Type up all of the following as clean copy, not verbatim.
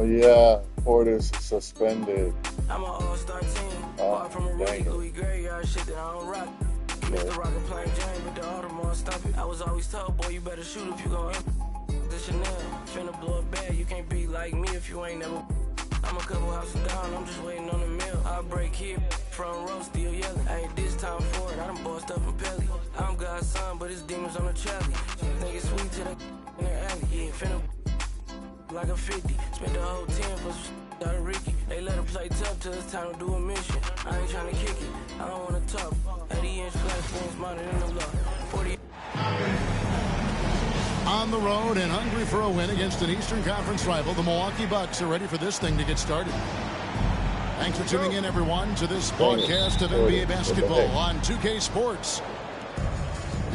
Oh yeah, Porter's suspended. I'm an all-star team. Far from a rookie, Louis graveyard shit that I don't rock. Mr. Rocket playing James with the Audemars stop it. I was always told, boy, you better shoot if you gon' aim. The Chanel, finna blow a bag. You can't be like me if you ain't never. I'm a couple houses down, I'm just waiting on the meal. I break here, front row still yelling. I ain't this time for it, I done bossed up from Pelly. I'm God's son, but his demons on the trolley. Niggas sweet to the in the alley. Yeah, finna like a 50. Spent the whole 10 for some out of Ricky. They let her play tough till it's time to do a mission. I ain't tryna kick it, I don't wanna talk. 80-inch platforms mounted in the law. 40. On the road and hungry for a win against an Eastern Conference rival, the Milwaukee Bucks are ready for this thing to get started. Thanks for tuning in, everyone, to this broadcast of NBA basketball on 2K Sports.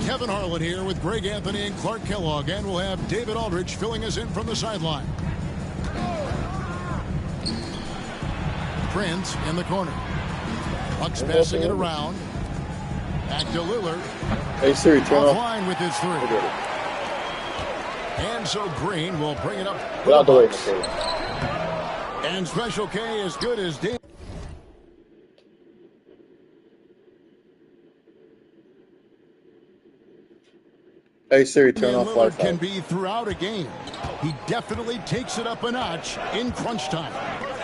Kevin Harlan here with Greg Anthony and Clark Kellogg, and we'll have David Aldridge filling us in from the sideline. Prince in the corner. Bucks passing it around. Back to Lillard. Hey Siri, turn off. Offline with his three. And so Green will bring it up. Get out the way, And Special K as good as Dave. Hey Siri, turn off Lillard Wi-Fi. Can be throughout a game. He definitely takes it up a notch in crunch time.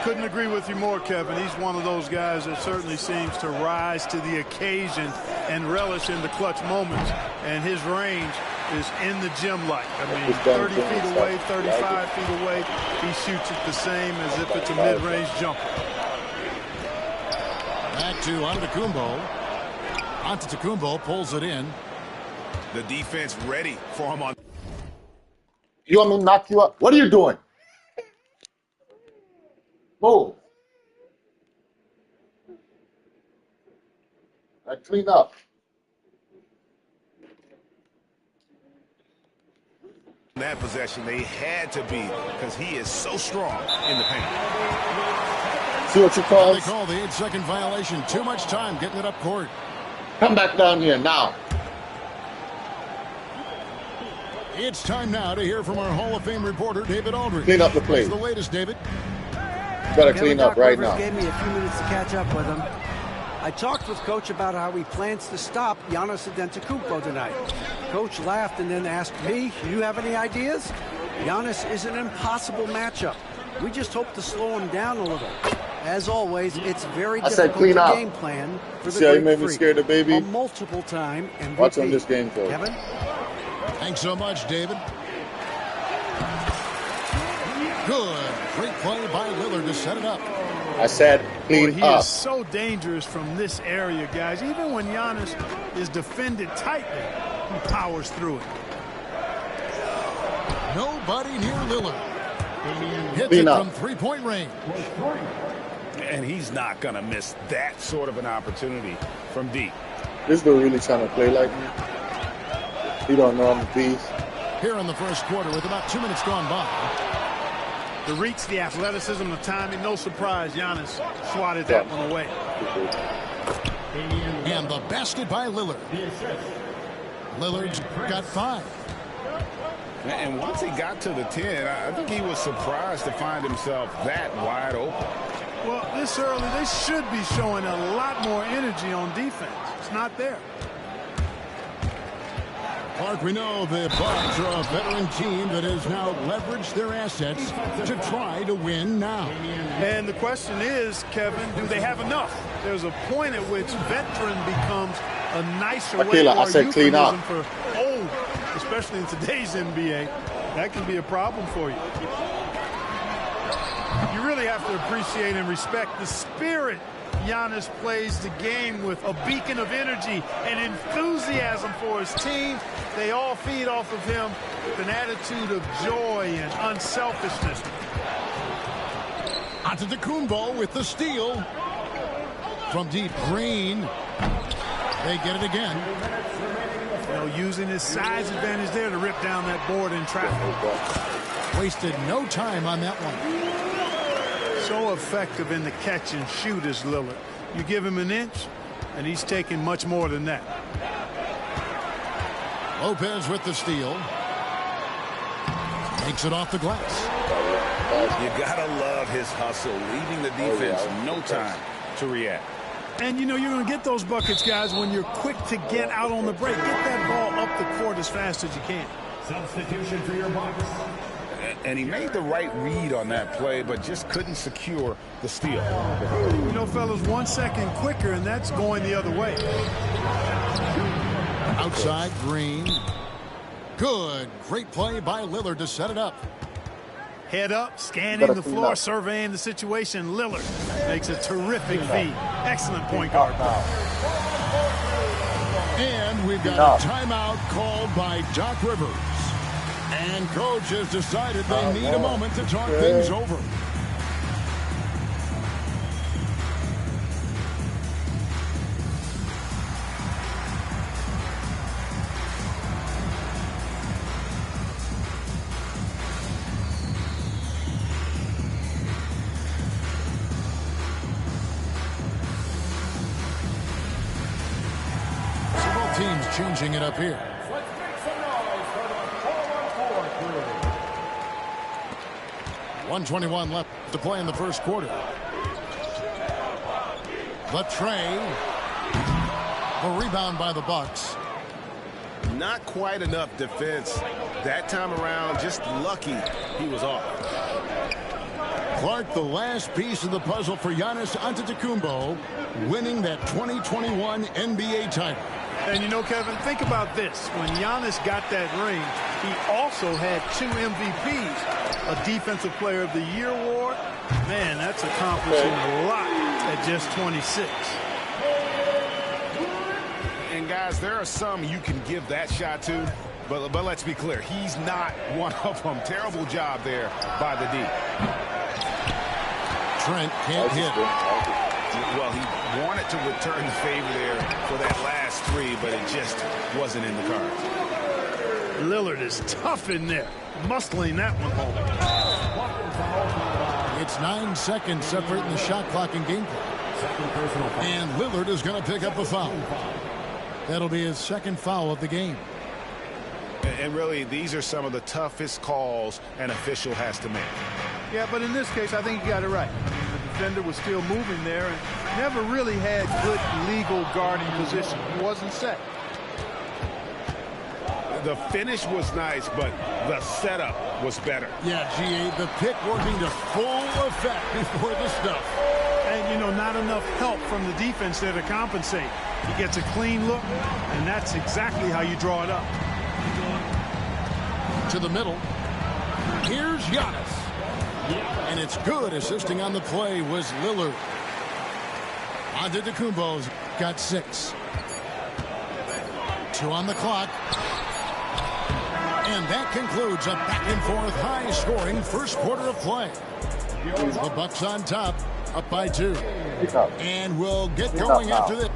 Couldn't agree with you more, Kevin. He's one of those guys that certainly seems to rise to the occasion and relish in the clutch moments. And his range is in the gym like. I mean, 30 feet away, 35 feet away, he shoots it the same as if it's a mid-range jumper. Back to Antetokounmpo. Antetokounmpo pulls it in. The defense ready for him on. You want me to knock you up? What are you doing? Move. I clean up. That possession, they had to be, because he is so strong in the paint. See what you call? They call the 8-second violation. Too much time getting it up court. Come back down here now. It's time now to hear from our Hall of Fame reporter, David Aldridge. Clean up the place. What's the latest, David? You gotta clean up right now. Gave me a few minutes to catch up with him. I talked with Coach about how he plans to stop Giannis Antetokounmpo tonight. Coach laughed and then asked me, "Do you have any ideas?" Giannis is an impossible matchup. We just hope to slow him down a little. As always, it's very difficult clean to up. game plan for the See how you great made me freak. scared the baby? A multiple time MVP. Watch on this game, though. Kevin? Thanks so much, David. Good. Great play by Lillard to set it up. I said clean He up. is so dangerous from this area, guys. Even when Giannis is defended tightly, he powers through it. Nobody near Lillard. Hits Clean it up. from three-point range. And he's not going to miss that sort of an opportunity from deep. This dude really trying to play like me. He don't know I'm a beast. Here in the first quarter with about 2 minutes gone by. The reach, the athleticism, the timing, no surprise Giannis swatted that one away. And the basket by Lillard. Lillard's got 5. And once he got to the 10, I think he was surprised to find himself that wide open. Well, this early, they should be showing a lot more energy on defense. It's not there. Clark, we know the Bucks are a veteran team that has now leveraged their assets to try to win now. And the question is, Kevin, do they have enough? There's a point at which veteran becomes a nicer way Akila, I or said clean up. euphemism for old, especially in today's NBA. That can be a problem for you. You really have to appreciate and respect the spirit Giannis plays the game with, a beacon of energy and enthusiasm for his team. They all feed off of him with an attitude of joy and unselfishness. Antetokounmpo with the steal. From deep, Green. They get it again. You know, using his size advantage there to rip down that board in traffic. Wasted no time on that one. So effective in the catch and shoot is Lillard. You give him an inch, and he's taking much more than that. Lopez with the steal. Takes it off the glass. You gotta love his hustle, leaving the defense no time to react. And, you know, you're going to get those buckets, guys, when you're quick to get out on the break. Get that ball up the court as fast as you can. Substitution for your Bucks. And he made the right read on that play, but just couldn't secure the steal. You know, fellas, 1 second quicker, and that's going the other way. Outside, Green. Good. Great play by Lillard to set it up. Head up, scanning the floor, surveying the situation. Lillard makes a terrific feed. Excellent point guard. And we've got a timeout called by Doc Rivers. And coach has decided they need a moment to talk things over. Teams changing it up here. Let's make some noise for the 4-on-4 crew. 1:21 left to play in the first quarter. The tray. The rebound by the Bucks. Not quite enough defense that time around. Just lucky he was off. Clark, the last piece of the puzzle for Giannis Antetokounmpo, winning that 2021 NBA title. And you know, Kevin, think about this. When Giannis got that ring, he also had 2 MVPs, a Defensive Player of the Year award. Man, that's accomplishing a lot at just 26. And guys, there are some you can give that shot to, but let's be clear, he's not one of them. Terrible job there by the D. Trent can't hit. Well, he wanted to return the favor there for that last 3, but it just wasn't in the cards. Lillard is tough in there, muscling that one home. It's 9 seconds separating the shot clock and game clock. And Lillard is going to pick up a foul. That'll be his second foul of the game. And really, these are some of the toughest calls an official has to make. Yeah, but in this case, I think he got it right. The defender was still moving there and never really had good legal guarding position. He wasn't set. The finish was nice, but the setup was better. Yeah, GA, the pick working to full effect before the stuff. And, you know, not enough help from the defense there to compensate. He gets a clean look, and that's exactly how you draw it up. To the middle. Here's Giannis. And it's good. Assisting on the play was Lillard. Antetokounmpo's got 6. 2 on the clock. And that concludes a back-and-forth high-scoring first quarter of play. The Bucks on top, up by 2. And we'll get going after this.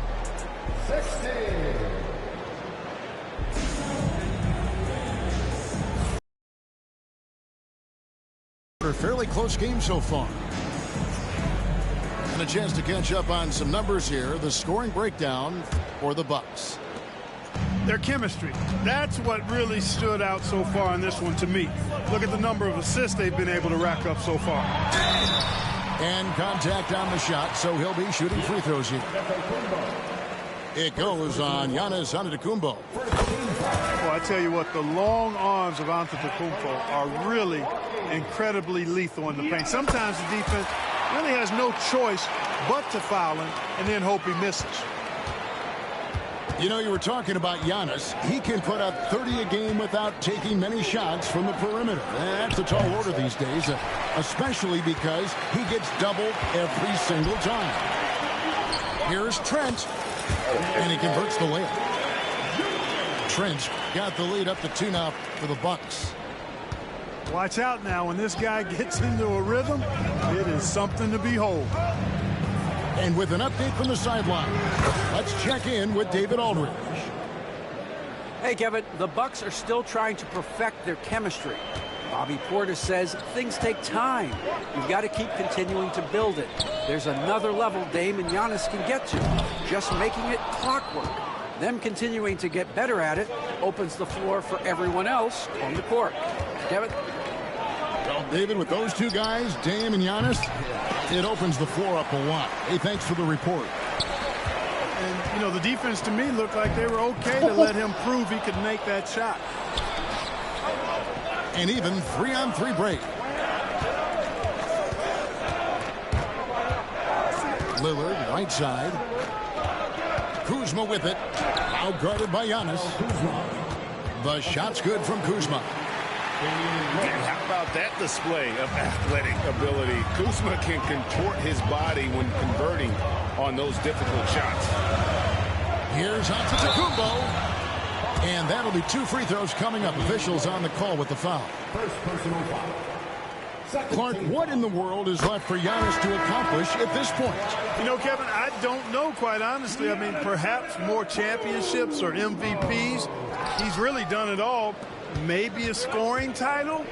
60. A fairly close game so far. And a chance to catch up on some numbers here. The scoring breakdown for the Bucks. Their chemistry. That's what really stood out so far in this one to me. Look at the number of assists they've been able to rack up so far. And contact on the shot, so he'll be shooting free throws here. It goes on Giannis Antetokounmpo. Well, I tell you what, the long arms of Antetokounmpo are really incredibly lethal in the paint. Sometimes the defense really has no choice but to foul him and then hope he misses. You know, you were talking about Giannis. He can put up 30 a game without taking many shots from the perimeter. That's a tall order these days, especially because he gets doubled every single time. Here's Trent, and he converts the layup. Trent got the lead up to 2 now for the Bucks. Watch out now. When this guy gets into a rhythm, it is something to behold. And with an update from the sideline, let's check in with David Aldridge. Hey, Kevin, the Bucks are still trying to perfect their chemistry. Bobby Portis says things take time. You've got to keep continuing to build it. There's another level Dame and Giannis can get to, just making it clockwork. Them continuing to get better at it opens the floor for everyone else on the court. Kevin? Well, David, with those two guys, Dame and Giannis, it opens the floor up a lot. Hey, thanks for the report. And, you know, the defense to me looked like they were okay to let him prove he could make that shot. An even 3-on-3 break. Lillard, right side. Kuzma with it. Out guarded by Giannis. The shot's good from Kuzma. And how about that display of athletic ability? Kuzma can contort his body when converting on those difficult shots. Here's Antetokounmpo. And that'll be 2 free throws coming up. Officials on the call with the foul. First personal foul. Clark, what in the world is left for Giannis to accomplish at this point? You know, Kevin, I don't know, quite honestly. I mean, perhaps more championships or MVPs. He's really done it all. Maybe a scoring title,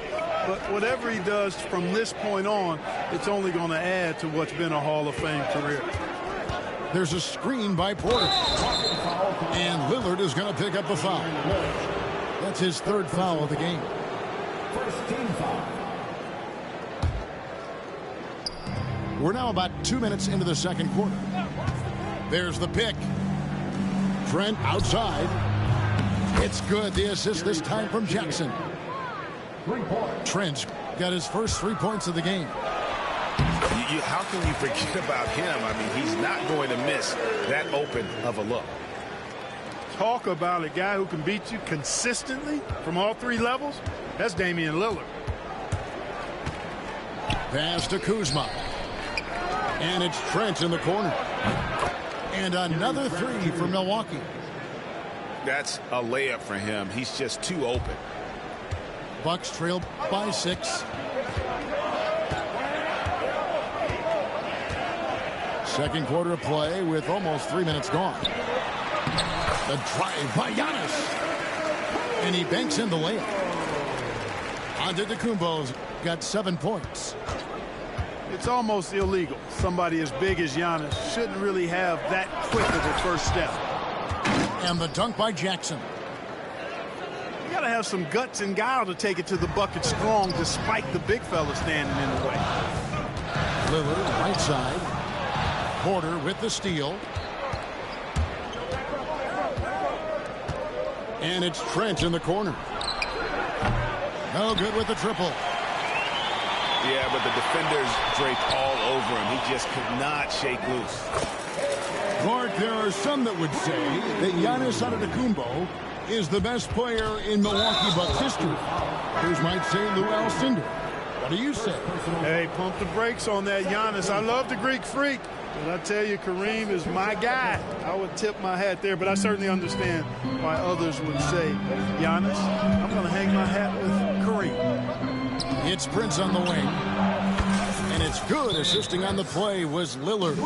but whatever he does from this point on, it's only going to add to what's been a Hall of Fame career. There's a screen by Porter. And Lillard is going to pick up the foul. That's his 3rd foul of the game. First team foul. We're now about 2 minutes into the 2nd quarter. There's the pick. Trent outside. It's good. The assist this time from Jackson. Trent's got his first 3 points of the game. How can you forget about him? I mean, he's not going to miss that open of a look. Talk about a guy who can beat you consistently from all 3 levels. That's Damian Lillard. Pass to Kuzma. And it's Trent in the corner. And another 3 for Milwaukee. That's a layup for him. He's just too open. Bucks trail by 6. Second quarter of play with almost 3 minutes gone. The drive by Giannis. And he banks in the layup. Antetokounmpo's got 7 points. It's almost illegal. Somebody as big as Giannis shouldn't really have that quick of a first step. And the dunk by Jackson. You got to have some guts and guile to take it to the bucket strong despite the big fella standing in the way. Lillard, right side. Porter with the steal. And it's Trent in the corner. No good with the triple. Yeah, but the defenders draped all over him. He just could not shake loose. Clark, there are some that would say that Giannis Antetokounmpo is the best player in Milwaukee Bucks history. Others might say Lou Alcindor. What do you say? Hey, pump the brakes on that Giannis. I love the Greek Freak. But I tell you, Kareem is my guy. I would tip my hat there, but I certainly understand why others would say, Giannis, I'm going to hang my hat with Kareem. It's Prince on the wing. And it's good. Assisting on the play was Lillard.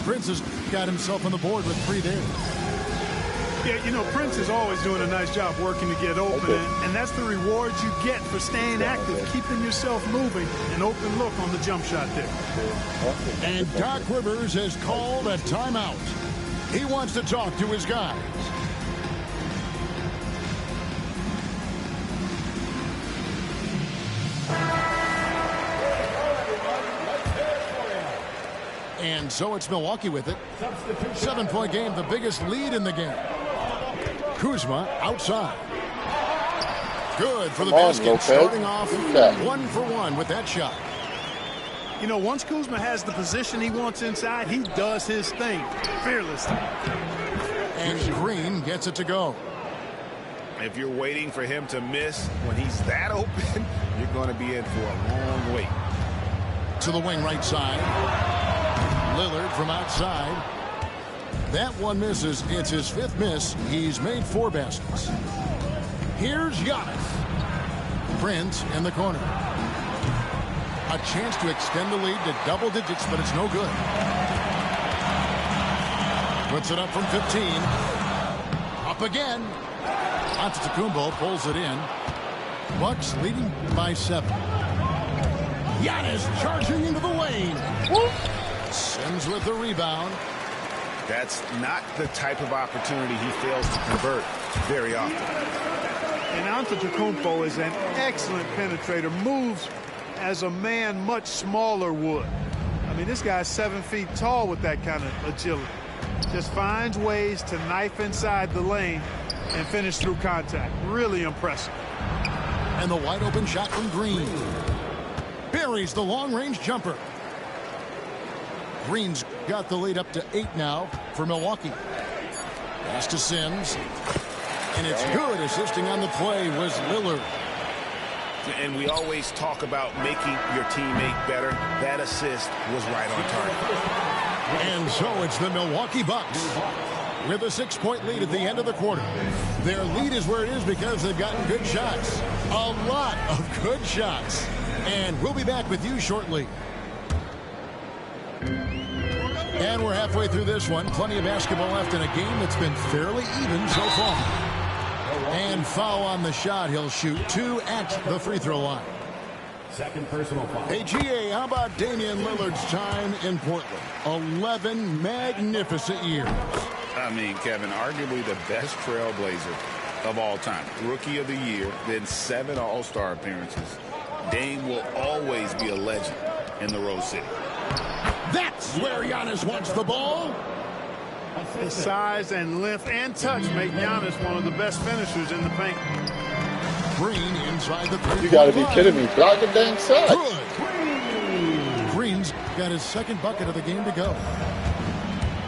Prince has got himself on the board with 3 there. Yeah, you know, Prince is always doing a nice job working to get open, and that's the reward you get for staying active, keeping yourself moving, an open look on the jump shot there. And Doc Rivers has called a timeout. He wants to talk to his guys. And so it's Milwaukee with it. 7-point game, the biggest lead in the game. Kuzma outside. Good for the basket. Starting off 1 for 1 with that shot. You know, once Kuzma has the position he wants inside, he does his thing fearlessly. And Green gets it to go. If you're waiting for him to miss when he's that open, you're going to be in for a long wait. To the wing right side. Lillard from outside. That one misses. It's his 5th miss. He's made 4 baskets. Here's Giannis. Prince in the corner. A chance to extend the lead to double digits, but it's no good. Puts it up from 15. Up again. Antetokounmpo pulls it in. Bucks leading by 7. Giannis charging into the lane. Sims with the rebound. That's not the type of opportunity he fails to convert very often. And Antetokounmpo is an excellent penetrator, moves as a man much smaller would. I mean, this guy's 7 feet tall with that kind of agility. Just finds ways to knife inside the lane and finish through contact. Really impressive. And the wide open shot from Green. Buries the long-range jumper. Green's got the lead up to 8 now for Milwaukee. Pass to Sims. And it's good. Assisting on the play was Lillard. And we always talk about making your teammate better. That assist was right on target. And so it's the Milwaukee Bucks with a 6-point lead at the end of the quarter. Their lead is where it is because they've gotten good shots. A lot of good shots. And we'll be back with you shortly. And we're halfway through this one. Plenty of basketball left in a game that's been fairly even so far. And foul on the shot. He'll shoot 2 at the free throw line. Second personal foul. Hey, GA, how about Damian Lillard's time in Portland? 11 magnificent years. I mean, Kevin, arguably the best trailblazer of all time. Rookie of the year, then 7 All-Star appearances. Dame will always be a legend in the Rose City. That's where Giannis wants the ball. The size and length and touch make Giannis one of the best finishers in the paint. Green inside the 3-point You got to be line. kidding me. Block the dang shot. Good. Green's got his second bucket of the game to go.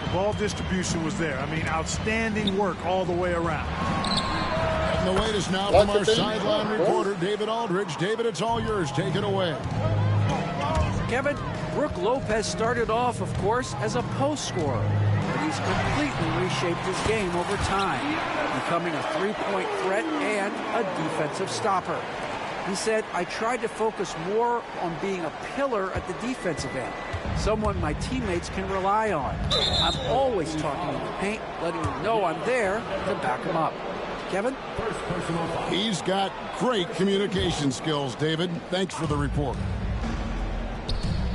The ball distribution was there. I mean, outstanding work all the way around. And the latest now Lots from our of things. sideline reporter, David Aldridge. David, it's all yours. Take it away. Kevin, Brook Lopez started off, of course, as a post scorer, but he's completely reshaped his game over time, becoming a three-point threat and a defensive stopper. He said, I tried to focus more on being a pillar at the defensive end, someone my teammates can rely on. I'm always talking in the paint, letting them know I'm there to back them up. Kevin? He's got great communication skills, David. Thanks for the report.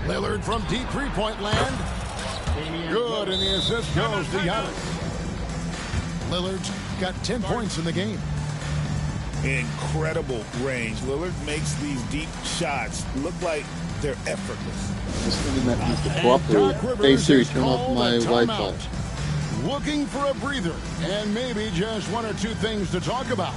Lillard from deep three-point land. Good, and the assist goes to Giannis. Lillard's got 10 points in the game. Incredible range. Lillard makes these deep shots look like they're effortless. This internet needs to And cooperate. Doc Hey Rivers Siri, has turn off called my a Wi-Fi. timeout. Looking for a breather and maybe just 1 or 2 things to talk about.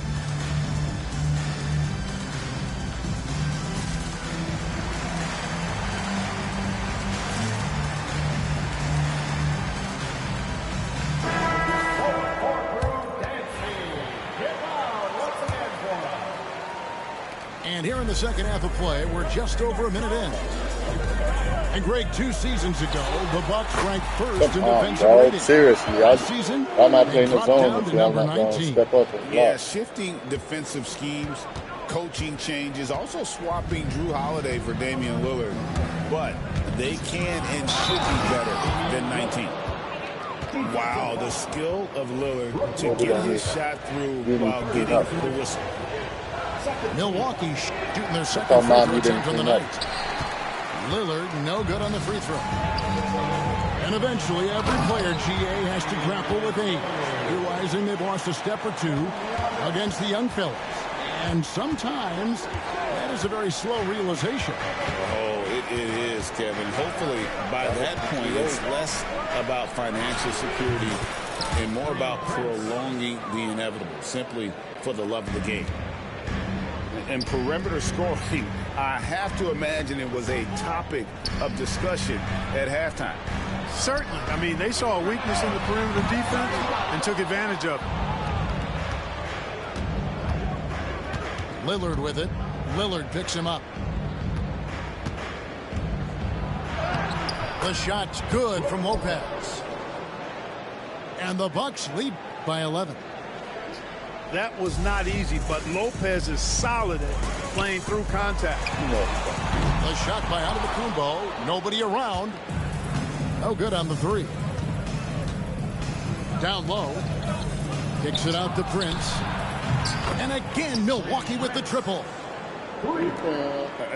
And here in the second half of play, we're just over a minute in. And Greg, 2 seasons ago, the Bucks ranked first in Come on, defensive dog. rating. Seriously, Last season, I'm not they playing the dropped zone down if to y'all number not going to 19. step up and block. Yeah, shifting defensive schemes, coaching changes, also swapping Drew Holiday for Damian Lillard. But they can and should be better than 19. Wow, the skill of Lillard to get his shot through while getting the whistle. Milwaukee shooting their Oh, second free Mom, throw you didn't attempt on the clean up. night. Lillard, no good on the free throw. And eventually, every player, GA, has to grapple with age, realizing they've lost a step or 2 against the young fellas. And sometimes, that is a very slow realization. Oh, it is, Kevin. Hopefully, by that point, it's less about financial security and more about prolonging the inevitable, simply for the love of the game. And perimeter scoring, I have to imagine it was a topic of discussion at halftime. Certainly. I mean, they saw a weakness in the perimeter defense and took advantage of it. Lillard with it. Lillard picks him up. The shot's good from Lopez. And the Bucks lead by 11. That was not easy, but Lopez is solid at playing through contact. The shot by Antetokounmpo. Nobody around. No good on the 3. Down low. Kicks it out to Prince. And again, Milwaukee with the triple.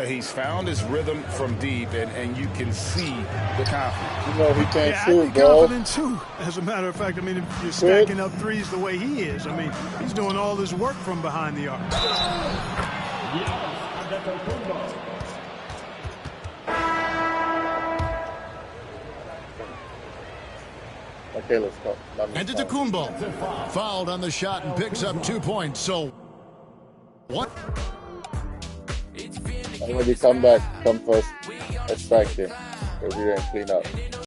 He's found his rhythm from deep, and you can see the confidence. You know he can't shoot, bro. bro. Confident too. As a matter of fact, I mean, if you're stacking up threes the way he is, I mean, he's doing all his work from behind the arc. Okay, let's go. Antetokounmpo fouled on the shot and picks up 2 points. So, what? And when we come back, come first, expect him. Because we're going to clean up.